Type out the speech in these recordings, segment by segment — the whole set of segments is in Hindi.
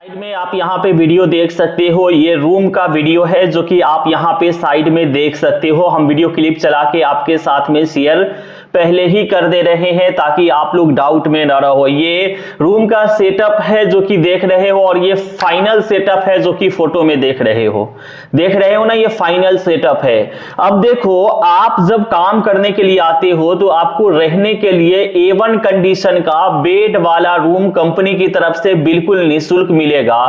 साइड में आप यहाँ पे वीडियो देख सकते हो, ये रूम का वीडियो है जो कि आप यहाँ पे साइड में देख सकते हो। हम वीडियो क्लिप चला के आपके साथ में शेयर पहले ही कर दे रहे हैं ताकि आप लोग डाउट में ना रहो। ये रूम का सेटअप है जो कि देख रहे हो, और ये फाइनल सेटअप है जो कि फोटो में देख रहे हो ना, ये फाइनल सेटअप है। अब देखो, आप जब काम करने के लिए आते हो तो आपको रहने के लिए A1 कंडीशन का बेड वाला रूम कंपनी की तरफ से बिल्कुल निःशुल्क मिलेगा।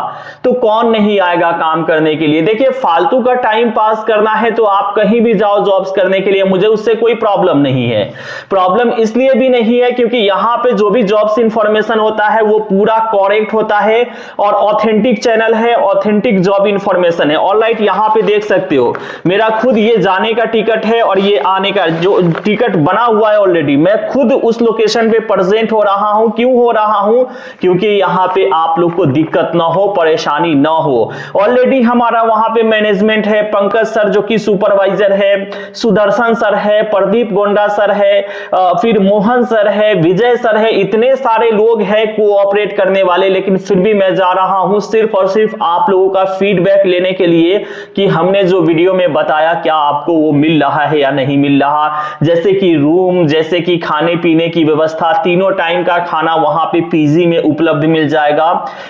तो कौन नहीं आएगा काम करने के लिए। देखिए, फालतू का टाइम पास करना है तो आप कहीं भी जाओ जॉब्स करने के लिए, मुझे उससे कोई प्रॉब्लम नहीं है। प्रॉब्लम इसलिए भी नहीं है क्योंकि यहां पे जो भी जॉब्स इंफॉर्मेशन होता है वो पूरा करेक्ट होता है और ऑथेंटिक चैनल है, ऑथेंटिक जॉब इंफॉर्मेशन है। ऑलराइट, यहां पे देख सकते हो मेरा खुद ये जाने का टिकट है और ये आने का जो टिकट बना हुआ है ऑलरेडी। मैं खुद उस लोकेशन पे प्रेजेंट हो रहा हूं। क्यों हो रहा हूं? क्योंकि यहां पे आप लोग को दिक्कत ना हो, परेशानी ना हो। ऑलरेडी हमारा वहां पे मैनेजमेंट है, पंकज सर जो कि सुपरवाइजर है, सुदर्शन सर है, प्रदीप गोंडा सर है, फिर मोहन सर है, विजय सर है, इतने सारे लोग हैं कोऑपरेट करने वाले। लेकिन फिर भी मैं जा रहा हूं सिर्फ और सिर्फ आप लोगों का फीडबैक लेने के लिए कि हमने जो वीडियो में बताया क्या आपको वो मिल रहा है या नहीं मिल रहा। जैसे कि रूम, जैसे कि खाने पीने की व्यवस्था, तीनों टाइम का खाना वहां पे पीजी में उपलब्ध मिल जाएगा।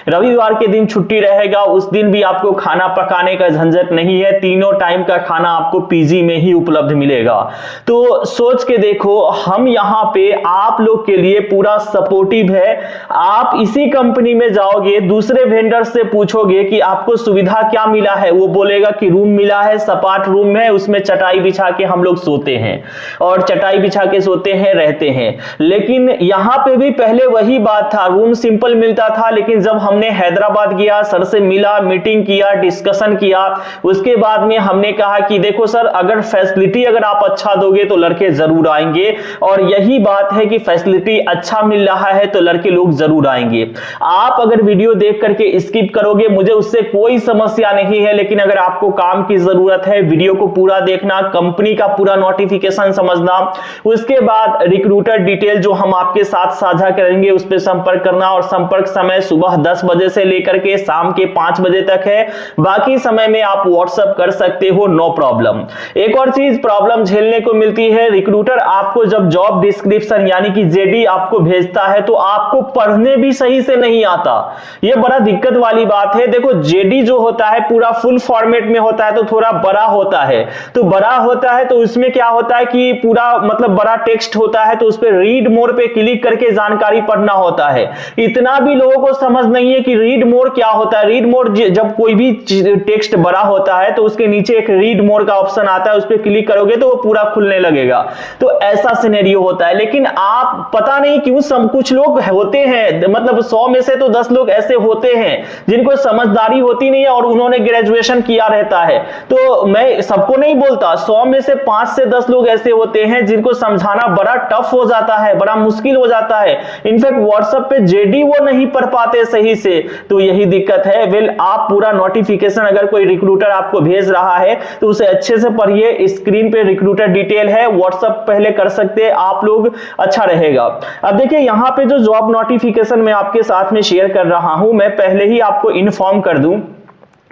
रविवार के दिन छुट्टी रहेगा, उस दिन भी आपको खाना पकाने का झंझट नहीं है। तीनों टाइम का खाना आपको पीजी में ही उपलब्ध मिलेगा। तो सोच के देखो, हम यहां पे आप लोग के लिए पूरा सपोर्टिव है। आप इसी कंपनी में जाओगे, दूसरे वेंडर से पूछोगे कि आपको सुविधा क्या मिला है, वो बोलेगा कि रूम मिला है, सपाट रूम है, उसमें चटाई बिछा के हम लोग सोते हैं और चटाई बिछा के सोते हैं, रहते हैं। लेकिन यहां पे भी पहले वही बात था, रूम सिंपल मिलता था। लेकिन जब हमने हैदराबाद गया, सर से मिला, मीटिंग किया, डिस्कशन किया, उसके बाद में हमने कहा कि देखो सर, अगर फैसिलिटी अगर आप अच्छा दोगे तो लड़के जरूर आएंगे। और यही बात है कि फैसिलिटी अच्छा मिल रहा है तो लड़के लोग जरूर आएंगे। आप अगर वीडियो देख करके स्किप करोगे, मुझे उससे कोई समस्या नहीं है। लेकिन अगर आपको काम की जरूरत है, वीडियो को पूरा देखना, कंपनी का पूरा नोटिफिकेशन समझना, उसके बाद रिक्रूटर डिटेल जो हम आपके साथ साझा करेंगे उस पर संपर्क करना। और संपर्क समय सुबह 10 बजे से लेकर के शाम के 5 बजे तक है। बाकी समय में आप व्हाट्सएप कर सकते हो, नो प्रॉब्लम। एक और चीज प्रॉब्लम झेलने को मिलती है, रिक्रूटर आपको जब जॉब डिस्क्रिप्शन यानी कि जेडी आपको भेजता है तो आपको पढ़ने भी सही से नहीं आता। यह बड़ा दिक्कत वाली बात है। देखो, जेडी जो होता है पूरा फुल फॉर्मेट में होता है तो थोड़ा बड़ा होता है। तो बड़ा होता है तो उसमें क्या होता है कि पूरा मतलब बड़ा टेक्स्ट होता है, तो उस पर रीड मोर पे क्लिक करके जानकारी पढ़ना होता है। इतना भी लोगों को समझ नहीं है कि रीड मोर क्या होता है। रीड मोर, जब कोई भी टेक्स्ट बड़ा होता है तो उसके नीचे एक रीड मोर का ऑप्शन आता है, उस पर क्लिक करोगे तो वो पूरा खुलने लगेगा। तो ऐसा सिनेरियो होता है। लेकिन आप पता नहीं क्यों कुछ लोग होते हैं, मतलब 100 में से तो 10 लोग ऐसे होते हैं जिनको समझदारी होती नहीं है और उन्होंने ग्रेजुएशन किया रहता है। तो मैं सबको नहीं बोलता, 100 में से 5 से 10 लोग ऐसे होते हैं जिनको समझाना बड़ा टफ हो जाता है, बड़ा मुश्किल हो जाता है। इनफैक्ट व्हाट्सएप पे जेडी वो नहीं पढ़ पाते सही से, तो यही दिक्कत है। वेल, आप पूरा नोटिफिकेशन अगर कोई रिक्रूटर आपको भेज रहा है तो उसे अच्छे से पढ़िए। स्क्रीन पे रिक्रूटर डिटेल है, व्हाट्सएप पहले कर सकते हैं आप लोग, अच्छा रहेगा। अब देखिए, यहां पे जो जॉब नोटिफिकेशन मैं आपके साथ में शेयर कर रहा हूं, मैं पहले ही आपको इन्फॉर्म कर दूं,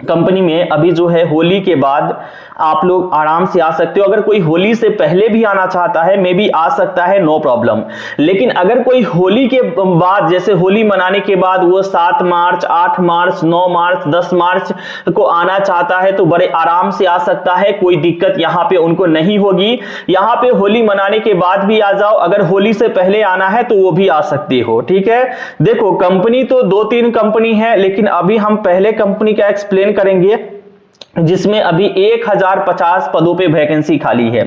कंपनी में अभी जो है होली के बाद आप लोग आराम से आ सकते हो। अगर कोई होली से पहले भी आना चाहता है मे भी आ सकता है, नो प्रॉब्लम। लेकिन अगर कोई होली के बाद, जैसे होली मनाने के बाद वो 7 मार्च, 8 मार्च, 9 मार्च, 10 मार्च को आना चाहता है तो बड़े आराम से आ सकता है, कोई दिक्कत यहां पे उनको नहीं होगी। यहां पे होली मनाने के बाद भी आ जाओ, अगर होली से पहले आना है तो वो भी आ सकते हो, ठीक है। देखो, कंपनी तो 2-3 कंपनी है, लेकिन अभी हम पहले कंपनी का एक्सप्लेन करेंगे जिसमें अभी 1050 पदों पे वैकेंसी खाली है।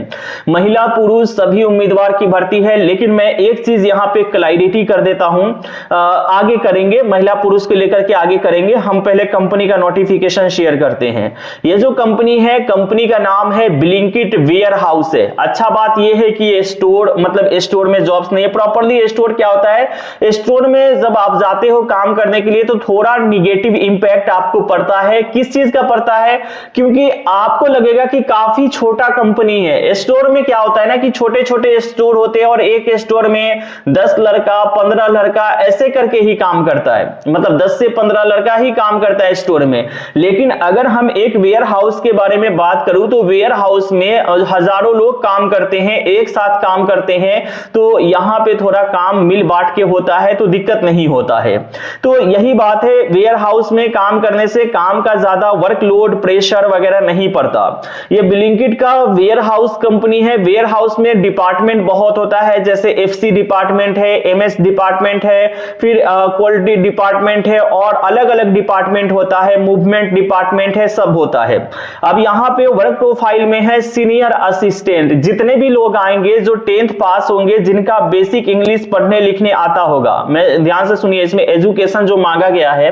महिला पुरुष सभी उम्मीदवार की भर्ती है। लेकिन मैं एक चीज यहां पे क्लैरिटी कर देता हूं, आगे करेंगे, महिला पुरुष को लेकर के आगे करेंगे। हम पहले कंपनी का नोटिफिकेशन शेयर करते हैं। ये जो कंपनी है, कंपनी का नाम है ब्लिंकिट वेयर हाउस है। अच्छा बात यह है कि ये स्टोर, मतलब स्टोर में जॉब्स नहीं है। प्रॉपरली स्टोर क्या होता है, स्टोर में जब आप जाते हो काम करने के लिए तो थोड़ा निगेटिव इंपैक्ट आपको पड़ता है। किस चीज का पड़ता है? क्योंकि आपको लगेगा कि काफी छोटा कंपनी है। स्टोर में क्या होता है ना कि छोटे छोटे स्टोर होते हैं और एक स्टोर में 10 लड़का 15 लड़का ऐसे करके ही काम करता है, मतलब 10 से 15 लड़का ही काम करता है स्टोर में। लेकिन अगर हम एक वेयर हाउस के बारे में बात करूं तो वेयर हाउस में हजारों लोग काम करते हैं, एक साथ काम करते हैं, तो यहां पे थोड़ा काम मिल बांट के होता है तो दिक्कत नहीं होता है। तो यही बात है, वेयर हाउस में काम करने से काम का ज्यादा वर्कलोड प्रेशर वगैरह नहीं पड़ता। ये ब्लिंकिट का वेयर हाउस कंपनी है। वेयर हाउस में डिपार्टमेंट बहुत होता है, जैसे एफसी डिपार्टमेंट है, एमएस डिपार्टमेंट है, फिर क्वालिटी डिपार्टमेंट है और अलग अलग डिपार्टमेंट होता है, मूवमेंट डिपार्टमेंट है, सब होता है। अब यहां पे वर्क प्रोफाइल में है सीनियर असिस्टेंट। जितने भी लोग आएंगे जो 10th पास होंगे, जिनका बेसिक इंग्लिश पढ़ने लिखने आता होगा, मैं ध्यान से सुनिए, इसमें एजुकेशन जो मांगा गया है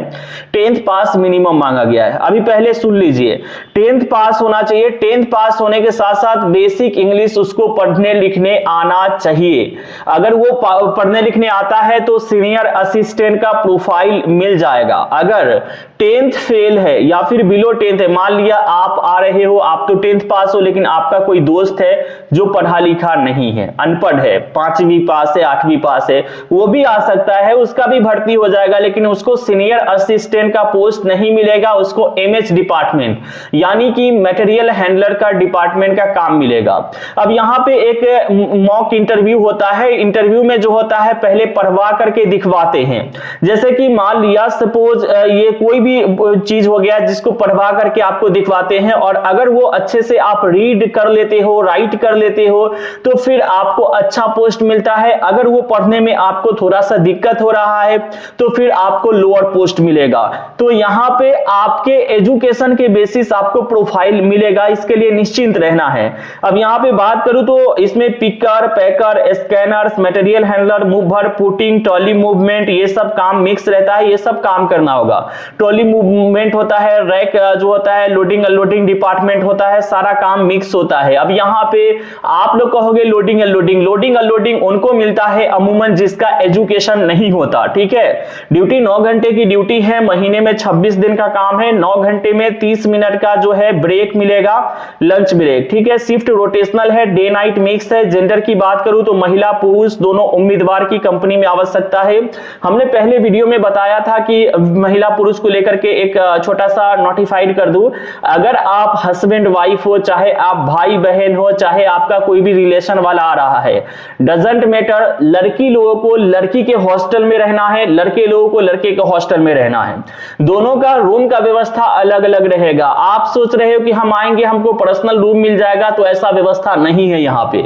10th पास मिनिमम मांगा गया है। अभी पहले सुन लीजिए, 10th पास होना चाहिए। 10th पास होने के साथ साथ बेसिक इंग्लिश उसको पढ़ने लिखने आना चाहिए। अगर वो पढ़ने लिखने आता है तो सीनियर असिस्टेंट का प्रोफाइल मिल जाएगा। अगर 10th फेल है या फिर बिलो 10th है, मान लिया आप आ रहे हो, आप तो 10th पास हो लेकिन आपका कोई दोस्त है जो पढ़ा लिखा नहीं है, अनपढ़ है, 5वीं पास है, 8वीं पास है, वो भी आ सकता है, उसका भी भर्ती हो जाएगा, लेकिन उसको सीनियर असिस्टेंट का पोस्ट नहीं मिलेगा, उसको एमएच डिपार्टमेंट यानी कि मटेरियल हैंडलर का डिपार्टमेंट का काम मिलेगा। अब यहां पे एक मॉक इंटरव्यू होता है। इंटरव्यू में जो होता है पहले पढ़वा करके दिखवाते हैं। जैसे कि मान लिया सपोज ये कोई भी चीज हो गया जिसको पढ़वा करके आपको दिखवाते हैं, और अगर वो अच्छे से आप रीड कर लेते हो, राइट कर लेते हो, तो फिर आपको अच्छा पोस्ट मिलता है। अगर वो पढ़ने में आपको थोड़ा सा दिक्कत हो रहा है तो फिर आपको लोअर पोस्ट मिलेगा। तो यहां पे आपके एजुकेशन के बेसिस आपको प्रोफाइल मिलेगा, इसके लिए निश्चिंत रहना है। अब यहां पे बात करूं तो इसमें picker, packer, scanners, material handler, mover, putting, trolley movement, ये सब काम मिक्स रहता है, ये सब काम करना होगा। ट्रॉली मूवमेंट होता है, रैक जो होता है, लोडिंग अनलोडिंग डिपार्टमेंट होता है, सारा काम मिक्स होता है। अब यहां पे आप लोग कहोगे लोडिंग अनलोडिंग, लोडिंग अनलोडिंग उनको मिलता है अमूमन जिसका एजुकेशन नहीं होता, ठीक है। ड्यूटी 9 घंटे की ड्यूटी है, महीने में 26 दिन का काम है, 9 घंटे में 30 मिनट का जो है ब्रेक मिलेगा, लंच ब्रेक, ठीक है। शिफ्ट रोटेशनल है, डे नाइट मिक्स है। जेंडर की बात करूं तो महिला पुरुष दोनों उम्मीदवार की कंपनी में आवश्यकता है। हमने पहले वीडियो में बताया था कि महिला पुरुष को लेकर के एक छोटा सा नोटिफाइड कर दूं, अगर आप हस्बैंड वाइफ हो, चाहे आप भाई बहन हो, चाहे आपका कोई भी रिलेशन वाला आ रहा है, डजंट मैटर, लड़की लोगों को लड़की के हॉस्टल में रहना है, लड़के लोगों को लड़के के हॉस्टल में रहना है। दोनों का रूम का व्यवस्था अलग अलग रहेगा। आप सोच रहे हो कि हम आएंगे हमको पर्सनल रूम मिल जाएगा, तो ऐसा व्यवस्था नहीं है। यहाँ पे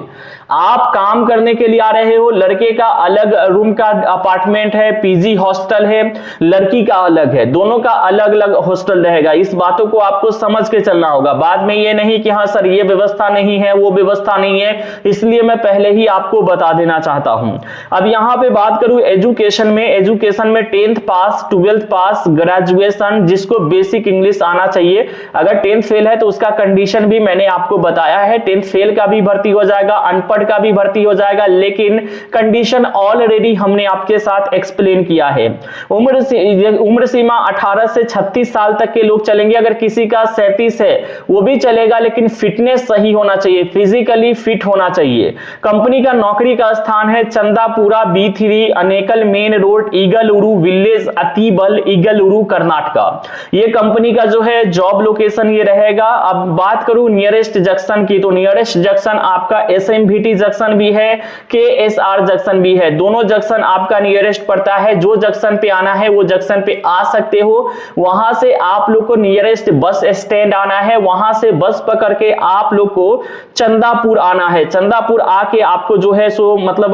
आप काम करने के लिए आ रहे हो, लड़के का अलग रूम का अपार्टमेंट है, पीजी हॉस्टल है, लड़की का अलग है, दोनों का अलग अलग हॉस्टल रहेगा। इस बातों को आपको समझ के चलना होगा। बाद में ये नहीं कि हाँ सर ये व्यवस्था नहीं है, वो व्यवस्था नहीं है, इसलिए मैं पहले ही आपको बता देना चाहता हूं। अब यहां पे बात करूं एजुकेशन में, एजुकेशन में 10th पास, 12th पास, ग्रेजुएशन, जिसको बेसिक इंग्लिश आना चाहिए। अगर 10th फेल है तो उसका कंडीशन भी मैंने आपको बताया है, 10th फेल का भी भर्ती हो जाएगा, अनपढ़ का भी भर्ती हो जाएगा, लेकिन कंडीशन ऑलरेडी हमने आपके साथ एक्सप्लेन किया है। उम्र सीमा 18 से 36 साल तक के लोग चलेंगे। अगर किसी का 37 है वो भी चलेगा, लेकिन फिटनेस सही होना चाहिए, फिजिकली फिट होना चाहिए। कंपनी का नौकरी का स्थान है Chandapura B3 Anekal main road, Igaluru village, Attibele, Igaluru, Karnataka. ये कंपनी का जो है जॉब लोकेशन ये रहेगा। अब बात करूं नियरेस्ट जंक्शन की, तो नियरेस्ट जंक्शन आपका SMVT जंक्शन भी है, KSR जंक्शन भी है। दोनों जंक्शन आपका नियरेस्ट पड़ता है। जो जंक्शन पे आना है वो जंक्शन पे आ सकते हो। वहां से आप लोग को नियरेस्ट बस स्टैंड आना है, वहां से बस पकड़ के आप लोग को चंदापुर आना है। चंदापुर आके आपको जो है सो मतलब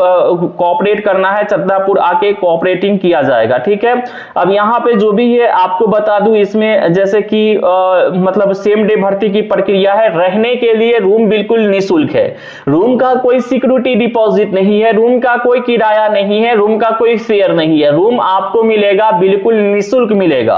कोऑपरेट करना है, चंदापुर आके कोऑपरेटिंग किया जाएगा, ठीक है। अब यहाँ पे जो भी है आपको बता दूं, इसमें जैसे कि मतलब सेम डे भर्ती की प्रक्रिया है। रहने के लिए रूम बिल्कुल निःशुल्क है, रूम का कोई सिक्योरिटी डिपॉजिट नहीं है, रूम का कोई किराया नहीं है, रूम का कोई फेयर नहीं है। रूम आपको मिलेगा बिल्कुल निःशुल्क मिलेगा।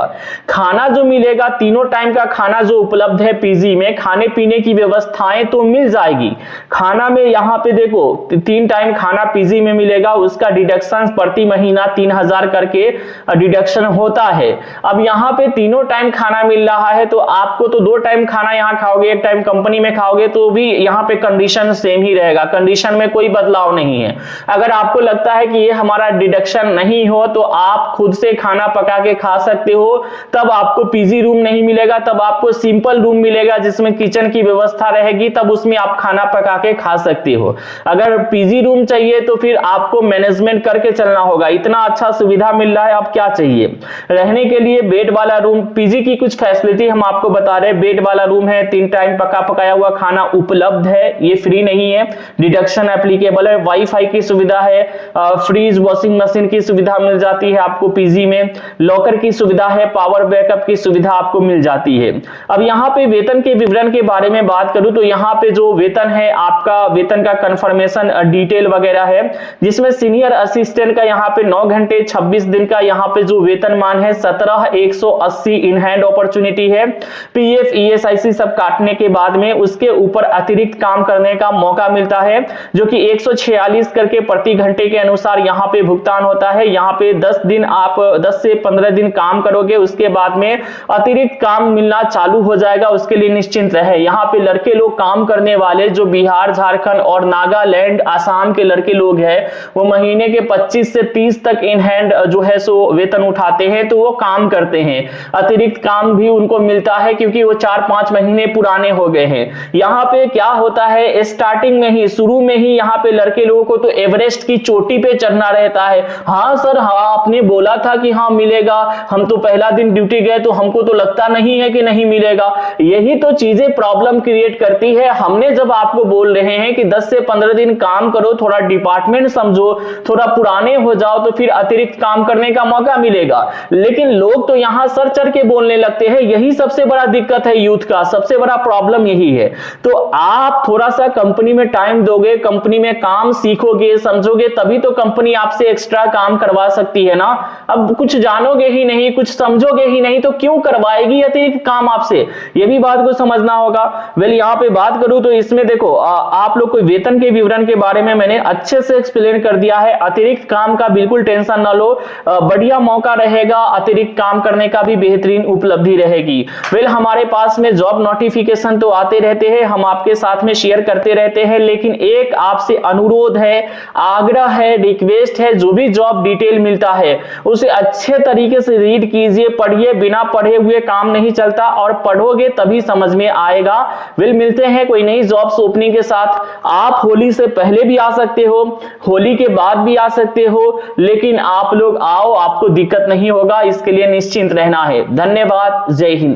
खाना जो मिलेगा, तीनों टाइम का खाना जो उपलब्ध है पीजी में, खाने पीने की व्यवस्थाएं तो मिल जाएगी। खाना में यहाँ पे देखो 3 टाइम खाना पीजी में मिलेगा, उसका डिडक्शन प्रति महीना 3000 करके डिडक्शन होता है। अब यहाँ पे तीनों टाइम खाना मिल रहा है तो आपको तो 2 टाइम खाना यहाँ खाओगे, 1 टाइम कंपनी में खाओगे तो भी यहाँ पे कंडीशन सेम ही रहेगा, कंडीशन में कोई बदलाव नहीं है। अगर आपको लगता है कि ये हमारा डिडक्शन नहीं हो तो आप खुद से खाना पका के खा सकते हो, तब आपको पीजी रूम नहीं मिलेगा, तब आपको सिंपल रूम मिलेगा जिसमें किचन की व्यवस्था रहेगी, तब उसमें आप खाना पका के खा सकते हो। अगर पीजी रूम चाहिए तो फिर आपको मैनेजमेंट करके चलना होगा। इतना अच्छा सुविधा मिल रहा है, अब क्या चाहिए। रहने के लिए बेड वाला रूम, पीजी की कुछ फैसिलिटी हम आपको बता रहे हैं। बेड वाला रूम है, 3 टाइम पका पकाया हुआ खाना उपलब्ध है, ये फ्री नहीं है, डिडक्शन एप्लीकेबल है। वाईफाई की सुविधा है, फ्रीज वॉशिंग मशीन की सुविधा मिल जाती है आपको पीजी में, लॉकर की सुविधा है, पावर बैकअप की सुविधा आपको मिल जाती है। अब यहाँ पे वेतन के विवरण के बारे में बात करूं तो यहाँ पे जो वेतन है, आपका वेतन का कंफर्मेशन डिटेल वगैरह है, जिसमें सीनियर असिस्टेंट का यहाँ पे 9 घंटे 26 दिन का यहाँ पे जो वेतनमान है 17,180 इन हैंड अपॉर्चुनिटी है। पीएफ ईएसआईसी सब काटने के बाद में उसके ऊपर अतिरिक्त काम करने का मौका मिलता है, जो कि 146 करके प्रति घंटे के अनुसार यहाँ पे भुगतान होता है। यहाँ पे 10 से 15 दिन काम करोगे, उसके बाद में अतिरिक्त काम मिलना चालू हो जाएगा, उसके लिए निश्चिंत रहे। यहाँ पे लड़के लोग काम करने वाले जो बिहार, झारखंड और नागालैंड, आसाम के लड़के लोग हैं, वो महीने के 25 से 30 तक इन हैंड जो है सो वेतन उठाते हैं, तो वो काम करते हैं। अतिरिक्त काम भी उनको मिलता है क्योंकि वो 4-5 महीने पुराने हो गए हैं। यहाँ पे क्या होता है, स्टार्टिंग में ही, शुरू में ही यहाँ पे लड़के लोगों को तो एवरेस्ट की चोटी पे चढ़ना रहता है। हाँ सर, हाँ आपने बोला था कि हाँ मिलेगा, हम तो पहला दिन ड्यूटी गए तो हमको तो लगता नहीं है कि नहीं मिलेगा। यही तो चीजें प्रॉब्लम क्रिएट करती है। हमने जब आपको बोल रहे हैं कि 10 से 15 दिन काम करो, थोड़ा डिपार्टमेंट समझो, थोड़ा पुराने हो जाओ तो फिर अतिरिक्त काम करने का मौका मिलेगा, लेकिन लोग तो यहां सर चढ़ के बोलने लगते हैं। यही सबसे बड़ा दिक्कत है यूथ का, सबसे बड़ा प्रॉब्लम यही है। तो आप थोड़ा सा कंपनी में टाइम दोगे, कंपनी में काम सीखोगे, समझोगे, तभी तो कंपनी आपसे एक्स्ट्रा काम करवा सकती है ना। अब कुछ जानोगे ही नहीं, कुछ समझोगे ही नहीं, तो क्यों करवाएगी अतिरिक्त काम आपसे, ये भी बात को समझना होगा। वेल यहाँ पे बात करूं तो इसमें देखो आप लोग को वेतन के विवरण के बारे में मैंने अच्छे से एक्सप्लेन कर दिया है। अतिरिक्त काम का बिल्कुल टेंशन ना लो, बढ़िया मौका रहेगा, अतिरिक्त काम करने का भी बेहतरीन उपलब्धि रहेगी। वेल हमारे पास में जॉब नोटिफिकेशन तो आते रहते हैं, हम आपके साथ में शेयर करते रहते हैं, लेकिन एक आपसे अनुरोध है, आग्रह है, रिक्वेस्ट है, जो भी जॉब डिटेल मिलता है उसे अच्छे तरीके से रीड कीजिए, पढ़िए। बिना पढ़े हुए काम नहीं चलता, और पढ़ोगे तभी समझ में आएगा। वेल मिलते हैं कोई नई जॉब्स ओपनिंग के साथ। आप होली से पहले भी आ सकते हो, होली के बाद भी आ सकते हो, लेकिन आप लोग आओ, आपको दिक्कत नहीं होगा, इसके लिए निश्चिंत रहना है। धन्यवाद, जय हिंद।